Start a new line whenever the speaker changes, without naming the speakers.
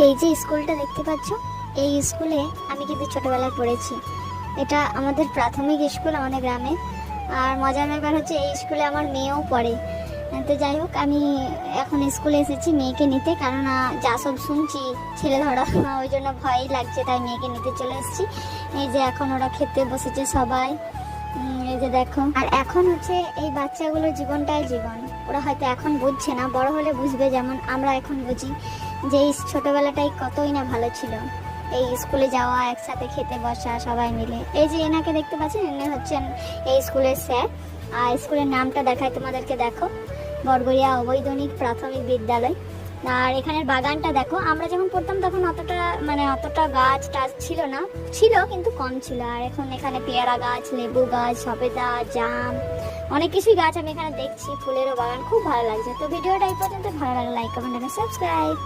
এই যে স্কুলটা দেখতে পাচ্ছ, এই স্কুলে আমি কিন্তু ছোটবেলায় পড়েছি। এটা আমাদের প্রাথমিক স্কুল আমাদের গ্রামে। আর মজার ব্যাপার হচ্ছে এই স্কুলে আমার মেয়েও পড়ে। তো যাই হোক, আমি এখন স্কুলে এসেছি মেয়েকে নিতে, কারণ যা সব শুনছি ছেলে ধরা ওই জন্য ভয়ই লাগছে, তাই মেয়েকে নিতে চলে এসেছি। এই যে এখন ওরা খেতে বসেছে সবাই, এই যে দেখো। আর এখন হচ্ছে এই বাচ্চাগুলোর জীবনটাই জীবন। ওরা হয়তো এখন বুঝছে না, বড় হলে বুঝবে, যেমন আমরা এখন বুঝি যে এই ছোটবেলাটাই কতই না ভালো ছিল। এই স্কুলে যাওয়া, একসাথে খেতে বসা সবাই মিলে। এই যে এনাকে দেখতে পাচ্ছেন, ইনি হচ্ছেন এই স্কুলের স্যার। আর স্কুলের নামটা দেখায় তোমাদেরকে, দেখো, বরগড়িয়া অবৈতনিক প্রাথমিক বিদ্যালয়। আর এখানের বাগানটা দেখো, আমরা যখন পড়তাম তখন অতটা গাছ টাছ ছিল না, ছিল কিন্তু কম ছিল। আর এখন এখানে পেয়ারা গাছ, লেবু গাছ, সবেদা, জাম, অনেক কিছুই গাছ আমি এখানে দেখছি। ফুলেরও বাগান, খুব ভালো লাগছে। তো ভিডিওটা এই পর্যন্ত ভালো লাগলে লাইক, কমেন্ট আর সাবস্ক্রাইব।